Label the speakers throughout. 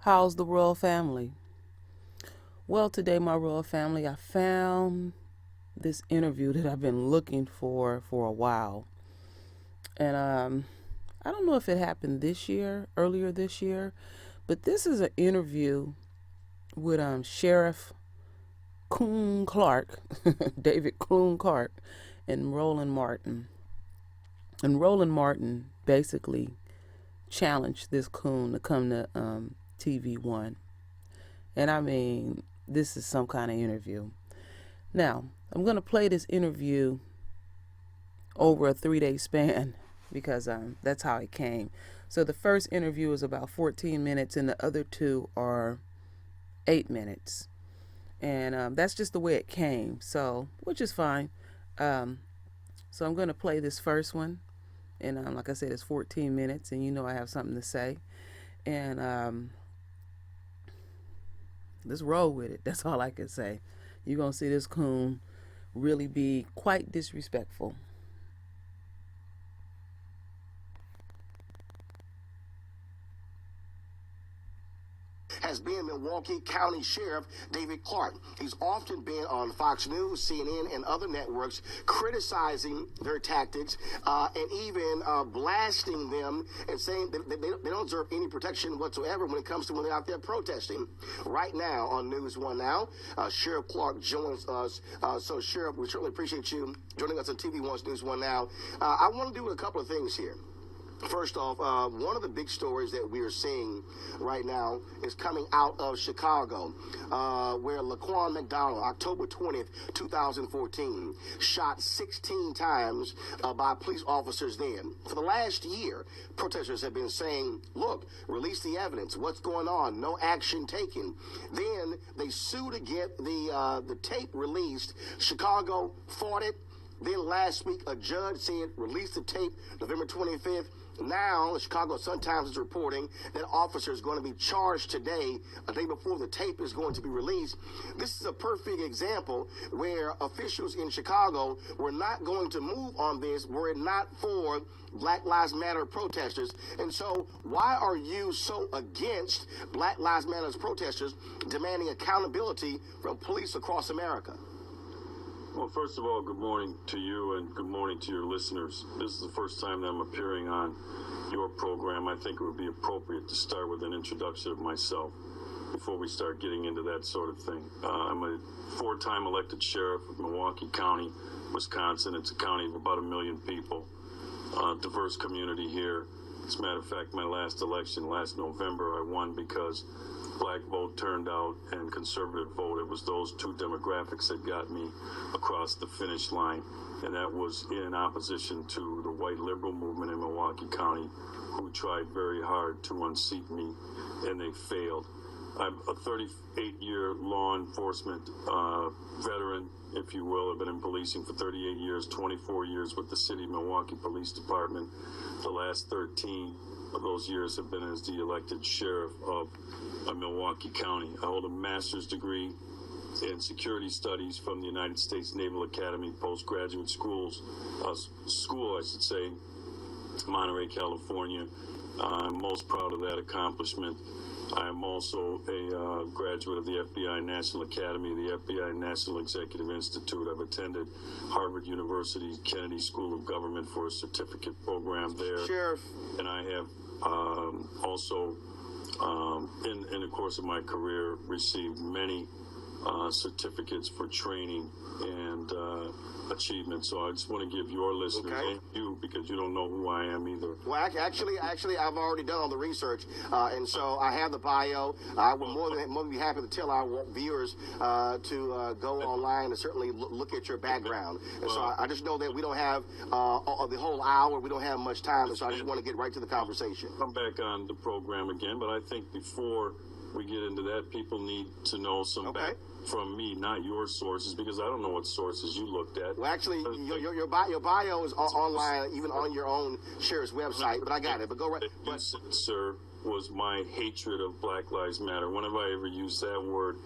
Speaker 1: How's the royal family? Well, today, my royal family, I found this interview that I've been looking for a while. And I don't know if it happened this year, earlier this year, but this is an interview with Sheriff Coon Clarke, David Coon Clarke, and Roland Martin. And Roland Martin basically challenged this coon to come to TV1. And I mean, this is some kind of interview. Now, I'm going to play this interview over a 3-day span because that's how it came. So the first interview is about 14 minutes and the other two are 8 minutes. And that's just the way it came, so which is fine. So I'm going to play this first one. And like I said, it's 14 minutes and you know I have something to say. And let's roll with it. That's all I can say. You're going to see this coon really be quite disrespectful.
Speaker 2: Has been Milwaukee County Sheriff David Clarke. He's often been on Fox News, CNN, and other networks criticizing their tactics and even blasting them and saying that they don't deserve any protection whatsoever when it comes to when they're out there protesting. Right now on News One Now, Sheriff Clarke joins us. So, Sheriff, we certainly appreciate you joining us on TV1's News One Now. I want to do a couple of things here. First off, one of the big stories that we are seeing right now is coming out of Chicago, where Laquan McDonald, October 20th, 2014, shot 16 times by police officers then. For the last year, protesters have been saying, look, release the evidence. What's going on? No action taken. Then they sued to get the tape released. Chicago fought it. Then last week, a judge said, release the tape November 25th. Now, the Chicago Sun-Times is reporting that officers are going to be charged today, a day before the tape is going to be released. This is a perfect example where officials in Chicago were not going to move on this were it not for Black Lives Matter protesters. And so why are you so against Black Lives Matter protesters demanding accountability from police across America?
Speaker 3: Well, first of all, good morning to you and good morning to your listeners. This is the first time that I'm appearing on your program. I think it would be appropriate to start with an introduction of myself before we start getting into that sort of thing. I'm a 4-time elected sheriff of Milwaukee County, Wisconsin. It's a county of about 1 million people, diverse community here. As a matter of fact, my last election last November, I won because black vote turned out and conservative vote. It was those two demographics that got me across the finish line. And that was in opposition to the white liberal movement in Milwaukee County, who tried very hard to unseat me, and they failed. I'm a 38-year law enforcement veteran, if you will. I've been in policing for 38 years, 24 years with the City of Milwaukee Police Department. The last 13 of those years have been as the elected sheriff of Milwaukee County. I hold a master's degree in security studies from the United States Naval Academy postgraduate school, Monterey, California. I'm most proud of that accomplishment. I am also a graduate of the FBI National Academy, the FBI National Executive Institute. I've attended Harvard University Kennedy School of Government for a certificate program there.
Speaker 2: Sheriff.
Speaker 3: And I have also, in the course of my career, received many certificates for training and achievement. So I just want to give your listeners and you, because you don't know who I am either.
Speaker 2: Well, actually, I've already done all the research, and so I have the bio. I would more than be happy to tell our viewers to go online and certainly look at your background. And so I just know that we don't have the whole hour. We don't have much time, and so I just want to get right to the conversation.
Speaker 3: Come back on the program again, but I think before we get into that, people need to know some back from me, not your sources, because I don't know what sources you looked at.
Speaker 2: Well, actually, your bio is online, even on your own sheriff's website, but I got it. But go right.
Speaker 3: You said, sir, was my hatred of Black Lives Matter. When have I ever used that word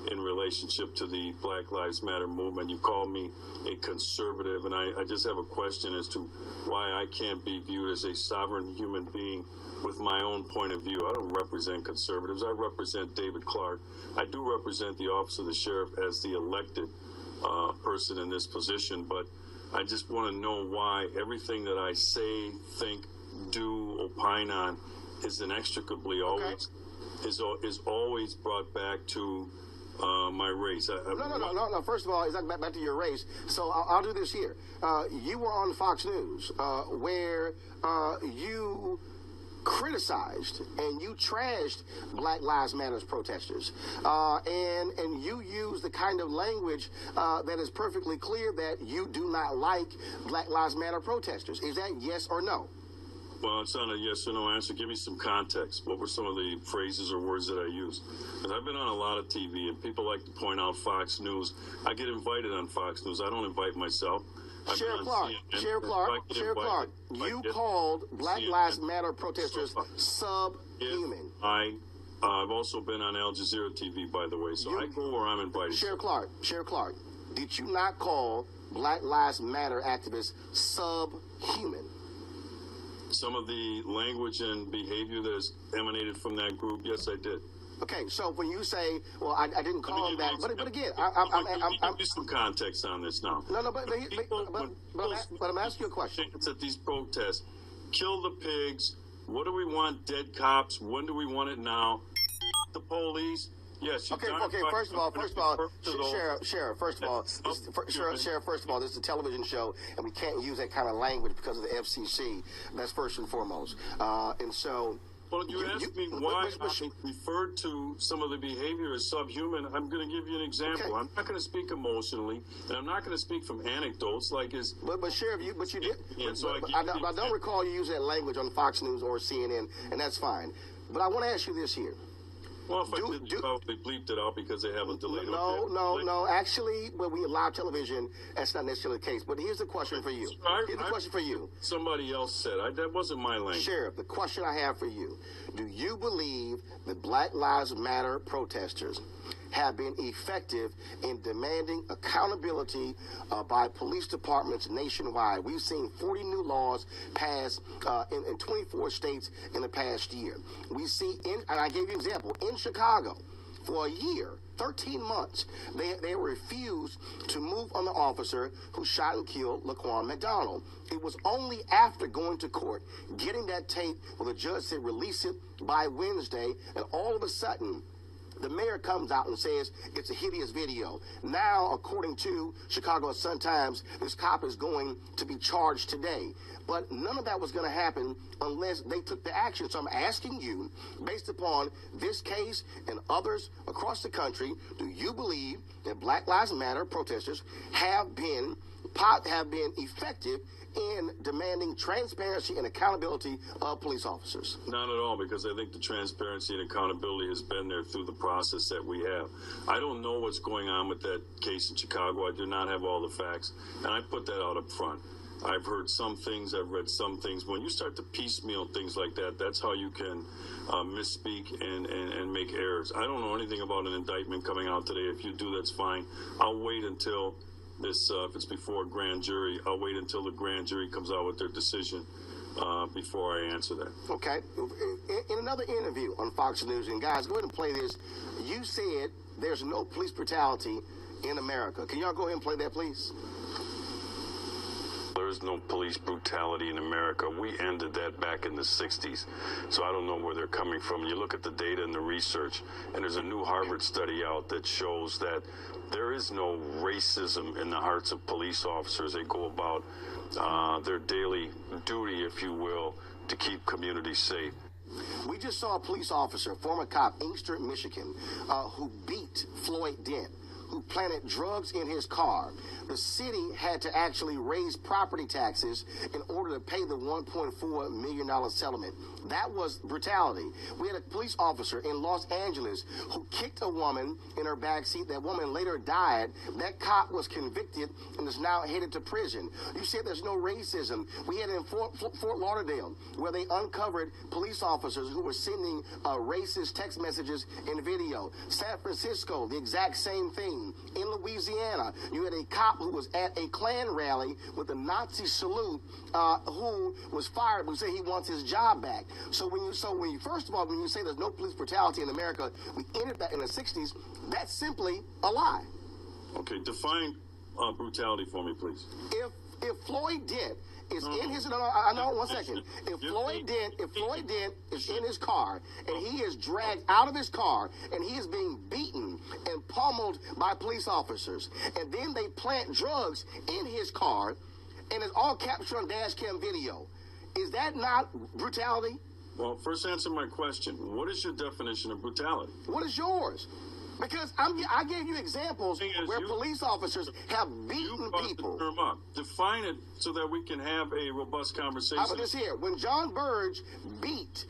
Speaker 3: in relationship to the Black Lives Matter movement. You call me a conservative, and I just have a question as to why I can't be viewed as a sovereign human being with my own point of view. I don't represent conservatives. I represent David Clarke. I do represent the office of the sheriff as the elected person in this position, but I just want to know why everything that I say, think, do, opine on is inextricably always is always brought back to my race.
Speaker 2: No. First of all, is that back to your race? So I'll do this here. You were on Fox News where you criticized and you trashed Black Lives Matter protesters, and you used the kind of language that is perfectly clear that you do not like Black Lives Matter protesters. Is that yes or no?
Speaker 3: Well, it's not a yes or no answer. Give me some context. What were some of the phrases or words that I used? Because I've been on a lot of TV, and people like to point out Fox News. I get invited on Fox News. I don't invite myself.
Speaker 2: Sheriff Clarke, you called Black Lives Matter protesters subhuman.
Speaker 3: I've also been on Al Jazeera TV, by the way, so I go where I'm invited.
Speaker 2: Sheriff Clarke, did you not call Black Lives Matter activists subhuman?
Speaker 3: Some of the language and behavior that has emanated from that group, yes, I did.
Speaker 2: Okay, so when you say, well, I didn't call them that, but again,
Speaker 3: I'm give some context on this now.
Speaker 2: But I'm asking you a question.
Speaker 3: It's at these protests, kill the pigs. What do we want? Dead cops. When do we want it now? The police. Yes.
Speaker 2: Okay. First of all, Sheriff. First of all, this is a television show, and we can't use that kind of language because of the FCC. That's first and foremost. And so.
Speaker 3: Well, you asked me why I referred to some of the behavior as subhuman. I'm going to give you an example. Okay. I'm not going to speak emotionally, and I'm not going to speak from anecdotes like his.
Speaker 2: But Sheriff, you did. I don't recall you using that language on Fox News or CNN, and that's fine. But I want to ask you this here.
Speaker 3: Well, if I did, you probably bleeped it out because they haven't delayed it.
Speaker 2: No. Actually, when we allow television, that's not necessarily the case. But here's the question for you.
Speaker 3: Somebody else said. That wasn't my language.
Speaker 2: Sheriff, the question I have for you. Do you believe that Black Lives Matter protesters have been effective in demanding accountability by police departments nationwide? We've seen 40 new laws passed in 24 states in the past year. We see, and I gave you an example, in Chicago, for a year, 13 months, they refused to move on the officer who shot and killed Laquan McDonald. It was only after going to court, getting that tape where the judge said release it by Wednesday, and all of a sudden, the mayor comes out and says it's a hideous video. Now, according to Chicago Sun-Times, this cop is going to be charged today. But none of that was going to happen unless they took the action. So I'm asking you, based upon this case and others across the country, do you believe that Black Lives Matter protesters have been effective in demanding transparency and accountability of police officers?
Speaker 3: Not at all, because I think the transparency and accountability has been there through the process that we have. I don't know what's going on with that case in Chicago. I do not have all the facts, and I put that out up front. I've heard some things, I've read some things. When you start to piecemeal things like that, that's how you can misspeak and make errors. I don't know anything about an indictment coming out today. If you do, that's fine. I'll wait until this, if it's before a grand jury, I'll wait until the grand jury comes out with their decision before I answer that.
Speaker 2: Okay. In another interview on Fox News, and guys, go ahead and play this. You said there's no police brutality in America. Can y'all go ahead and play that, please?
Speaker 3: There is no police brutality in America. We ended that back in the 60s. So I don't know where they're coming from. You look at the data and the research, and there's a new Harvard study out that shows that there is no racism in the hearts of police officers. They go about their daily duty, if you will, to keep communities safe.
Speaker 2: We just saw a police officer, former cop, Inkster, Michigan, who beat Floyd Dent, who planted drugs in his car. The city had to actually raise property taxes in order to pay the $1.4 million settlement. That was brutality. We had a police officer in Los Angeles who kicked a woman in her backseat. That woman later died. That cop was convicted and is now headed to prison. You said there's no racism. We had in Fort Lauderdale where they uncovered police officers who were sending racist text messages and video. San Francisco, the exact same thing. In Louisiana, you had a cop who was at a Klan rally with a Nazi salute who was fired who said he wants his job back. So when you first of all, when you say there's no police brutality in America, we ended that in the 60s, that's simply a lie.
Speaker 3: Okay, define brutality for me, please.
Speaker 2: If Floyd Dent is in his one second. If Floyd Dent is in his car and he is dragged out of his car and he is being beaten and pummeled by police officers, and then they plant drugs in his car and it's all captured on dash cam video, is that not brutality?
Speaker 3: Well, first answer my question. What is your definition of brutality?
Speaker 2: What is yours? Because I gave you examples where police officers have beaten people.
Speaker 3: Define it so that we can have a robust conversation.
Speaker 2: How about this here? When John Burge beat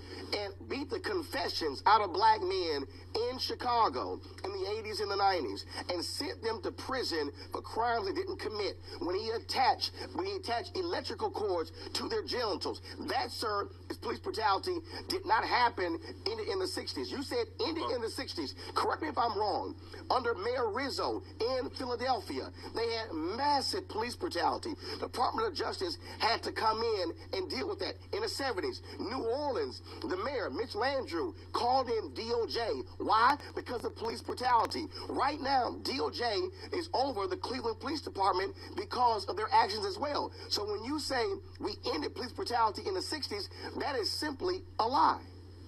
Speaker 2: the confessions out of black men in Chicago in the 80s and the 90s and sent them to prison for crimes they didn't commit, when he attached electrical cords to their genitals, that, sir, is police brutality. Did not happen in the 60s. You said ended in the 60s. Correct me if I'm wrong. Under Mayor Rizzo in Philadelphia, they had massive police brutality. The Department of Justice had to come in and deal with that. In the 70s, New Orleans, the mayor, Mitch Landrieu, called in DOJ. Why? Because of police brutality. Right now, DOJ is over the Cleveland Police Department because of their actions as well. So when you say we ended police brutality in the 60s, that is simply a lie.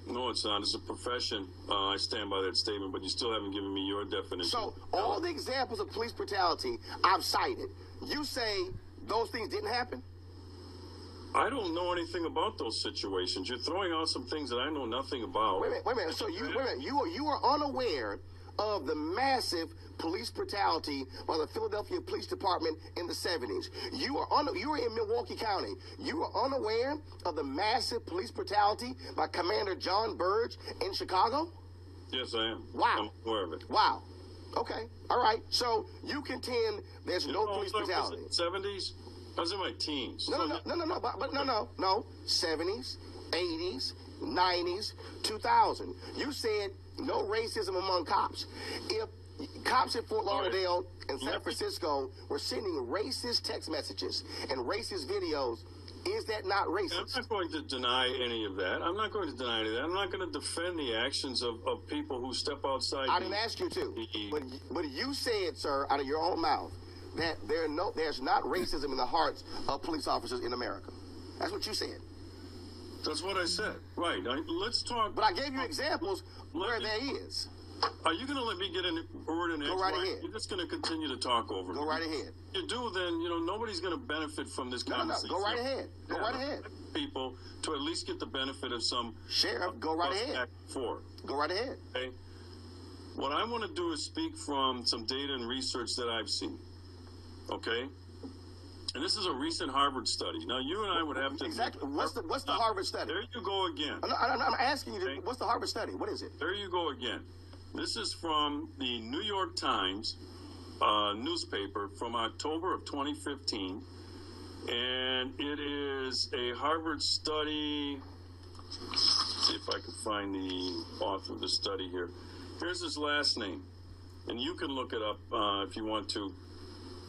Speaker 3: No, it's not. It's a profession. I stand by that statement, but you still haven't given me your definition.
Speaker 2: So all the examples of police brutality I've cited, you say those things didn't happen?
Speaker 3: I don't know anything about those situations. You're throwing out some things that I know nothing about.
Speaker 2: Wait a minute. So you are unaware of the massive police brutality by the Philadelphia Police Department in the 70s. You are in Milwaukee County. You are unaware of the massive police brutality by Commander John Burge in Chicago?
Speaker 3: Yes, I am.
Speaker 2: Wow.
Speaker 3: I'm aware of it.
Speaker 2: Wow. Okay. All right. So you contend there's no police brutality.
Speaker 3: 70s? I was in my teens.
Speaker 2: No. 70s, 80s, 90s, 2000. You said no racism among cops. If cops in Fort Lauderdale and San Francisco were sending racist text messages and racist videos, is that not racist?
Speaker 3: I'm not going to deny any of that. I'm not going to deny any of that. I'm not going to defend the actions of people who step outside.
Speaker 2: I didn't ask you to. But you said, sir, out of your own mouth, that there's not racism in the hearts of police officers in America. That's what you said.
Speaker 3: That's what I said. Right. Let's talk.
Speaker 2: But I gave you examples where there is.
Speaker 3: Are you going to let me get in a word in
Speaker 2: Go right ahead.
Speaker 3: You're just going to continue to talk over me.
Speaker 2: Go right ahead.
Speaker 3: If you do, then nobody's going to benefit from this conversation.
Speaker 2: No. Go right ahead. Go right ahead.
Speaker 3: People to at least get the benefit of some.
Speaker 2: Sheriff, go right ahead. Go right ahead.
Speaker 3: Okay. What I want to do is speak from some data and research that I've seen. Okay. And this is a recent Harvard study. Now, you and I would have to...
Speaker 2: Exactly. What's the Harvard study?
Speaker 3: There you go again.
Speaker 2: I'm asking you, what's the Harvard study? What is it?
Speaker 3: There you go again. This is from the New York Times newspaper from October of 2015. And it is a Harvard study. Let's see if I can find the author of the study here. Here's his last name. And you can look it up if you want to.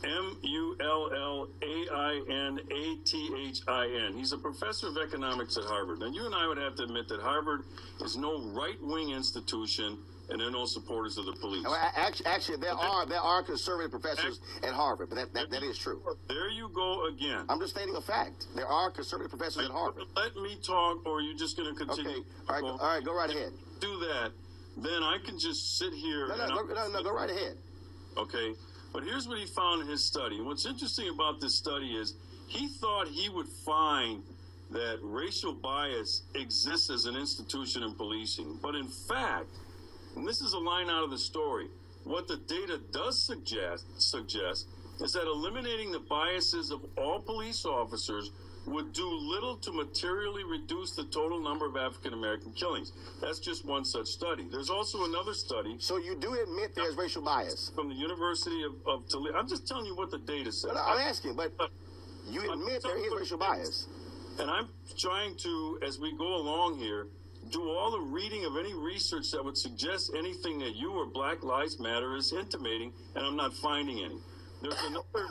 Speaker 3: Mullainathin. He's a professor of economics at Harvard. Now, you and I would have to admit that Harvard is no right-wing institution, and they're no supporters of the police.
Speaker 2: Well, actually, there are conservative professors at Harvard, but that is true.
Speaker 3: There you go again.
Speaker 2: I'm just stating a fact. There are conservative professors at Harvard.
Speaker 3: Let me talk, or are you just going to continue?
Speaker 2: Okay. All right, go right ahead.
Speaker 3: Do that, then I can just sit here.
Speaker 2: No, go right ahead.
Speaker 3: Okay. But here's what he found in his study. And what's interesting about this study is he thought he would find that racial bias exists as an institution in policing. But in fact, and this is a line out of the story, What the data does suggest is that eliminating the biases of all police officers would do little to materially reduce the total number of African American killings. That's just one such study. There's also another study.
Speaker 2: So you do admit there's racial bias?
Speaker 3: From the University of Toledo. I'm just telling you what the data says.
Speaker 2: No, I'm asking, but you admit there is racial bias.
Speaker 3: And I'm trying to, as we go along here, do all the reading of any research that would suggest anything that you or Black Lives Matter is intimating, and I'm not finding any. There's another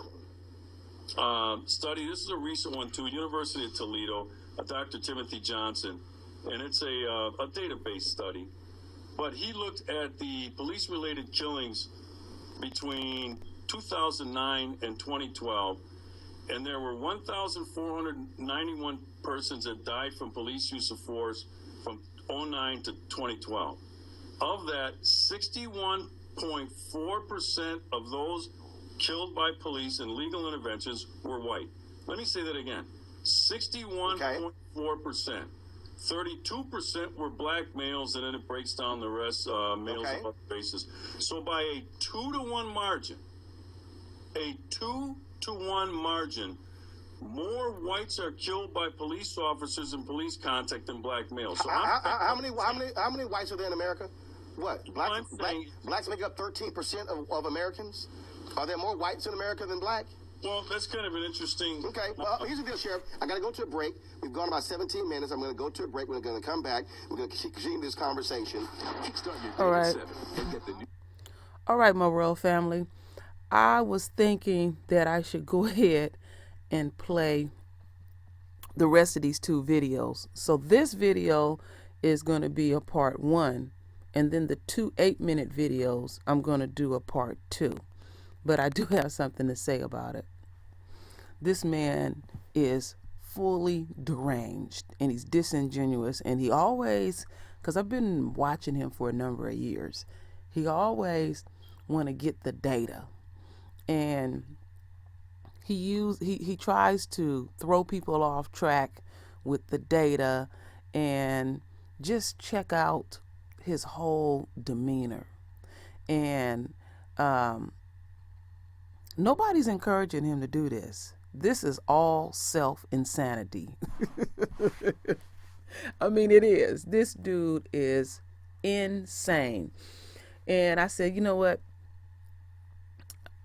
Speaker 3: study. This is a recent one too. University of Toledo, Dr. Timothy Johnson, and it's a database study. But he looked at the police-related killings between 2009 and 2012, and there were 1,491 persons that died from police use of force from 2009 to 2012. Of that, 61.4% of those killed by police in legal interventions were white. Let me say that again. 61.4%. 32% were black males, and then it breaks down the rest, males of other races. So by a 2-to-1 margin, more whites are killed by police officers in police contact than black males. So
Speaker 2: how many whites are there in America? What? Blacks make up 13% of Americans? Are there more whites in America than black?
Speaker 3: Well, that's kind of an interesting...
Speaker 2: Okay, well, here's the deal, Sheriff. I got to go to a break. We've gone about 17 minutes. I'm going to go to a break. We're going to come back. We're going to continue this conversation.
Speaker 1: All right. All right, my royal family. I was thinking that I should go ahead and play the rest of these 2 videos. So this video is going to be a part 1, and then the 2 8-minute videos, I'm going to do a part 2. But I do have something to say about it. This man is fully deranged, and he's disingenuous, and he always, because I've been watching him for a number of years, he always want to get the data, and he tries to throw people off track with the data, and just check out his whole demeanor. And nobody's encouraging him to do this. This is all self-insanity. I mean, it is. This dude is insane. And I said, you know what?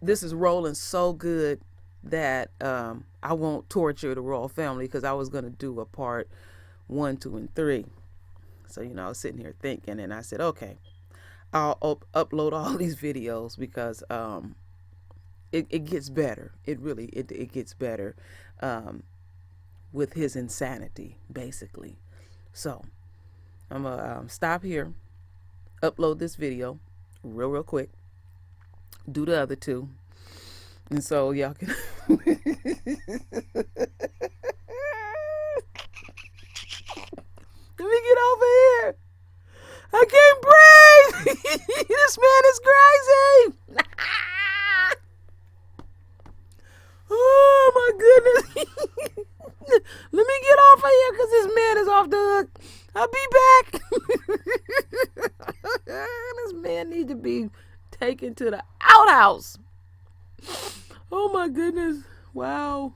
Speaker 1: This is rolling so good that I won't torture the royal family, because I was going to do a part 1, 2, and 3. So, I was sitting here thinking, and I said, okay, I'll upload all these videos, because it gets better. It really gets better with his insanity, basically. So I'm gonna stop here, upload this video real quick, do the other 2, and so y'all can let me get over here. I can't breathe. This man is crazy. Oh my goodness. Let me get off of here, because this man is off the hook. I'll be back. This man needs to be taken to the outhouse. Oh my goodness. Wow.